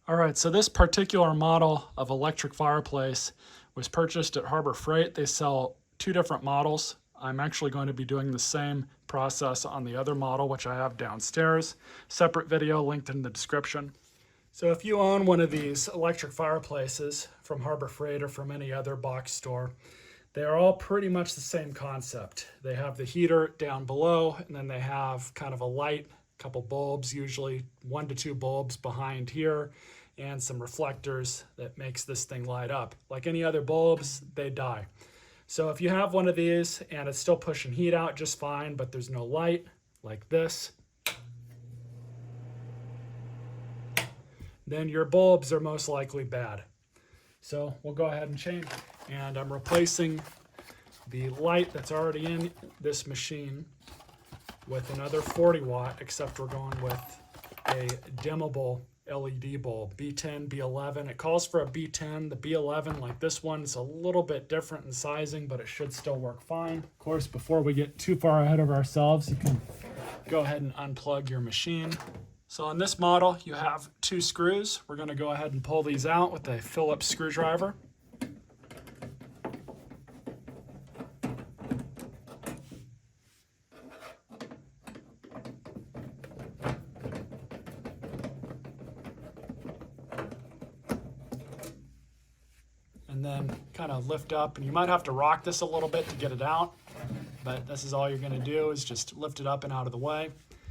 All right, so this particular model of electric fireplace was purchased at Harbor Freight. They sell two different models. I'm actually going to be doing the same process on the other model, which I have downstairs. Separate video linked in the description. So if you own one of these electric fireplaces from Harbor Freight or from any other box store, they are all pretty much the same concept. They have the heater down below, and then they have kind of a light, couple bulbs, usually 1 to 2 bulbs behind here, and some reflectors that makes this thing light up. Like any other bulbs, they die. So if you have one of these and it's still pushing heat out just fine, but there's no light, like this, then your bulbs are most likely bad. So we'll go ahead and change it. And I'm replacing the light that's already in this machine with another 40 watt, except we're going with a dimmable LED bulb, B10, B11. It calls for a B10. The B11, like this one, is a little bit different in sizing, but it should still work fine. Of course, before we get too far ahead of ourselves, you can go ahead and unplug your machine. So on this model, you have 2 screws. We're going to go ahead and pull these out with a Phillips screwdriver. And then kind of lift up, and you might have to rock this a little bit to get it out, but this is all you're going to do is just lift it up and out of the way.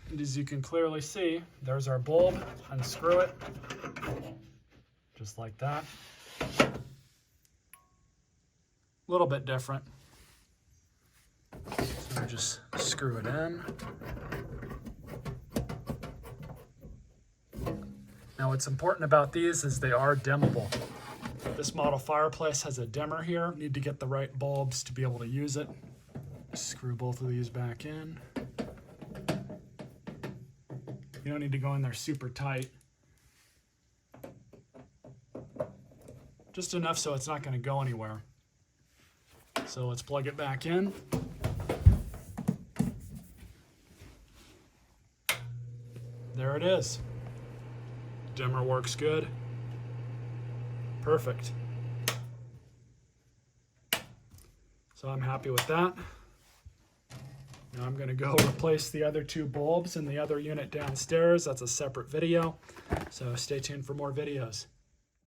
And as you can clearly see, there's our bulb. Unscrew it, just like that. A little bit different. So just screw it in. Now what's important about these is they are dimmable. This model fireplace has a dimmer here. You need to get the right bulbs to be able to use it. Screw both of these back in. You don't need to go in there super tight. Just enough so it's not going to go anywhere. So let's plug it back in. There it is. Dimmer works good. Perfect. So I'm happy with that. Now I'm going to go replace the other 2 bulbs in the other unit downstairs. That's a separate video. So stay tuned for more videos.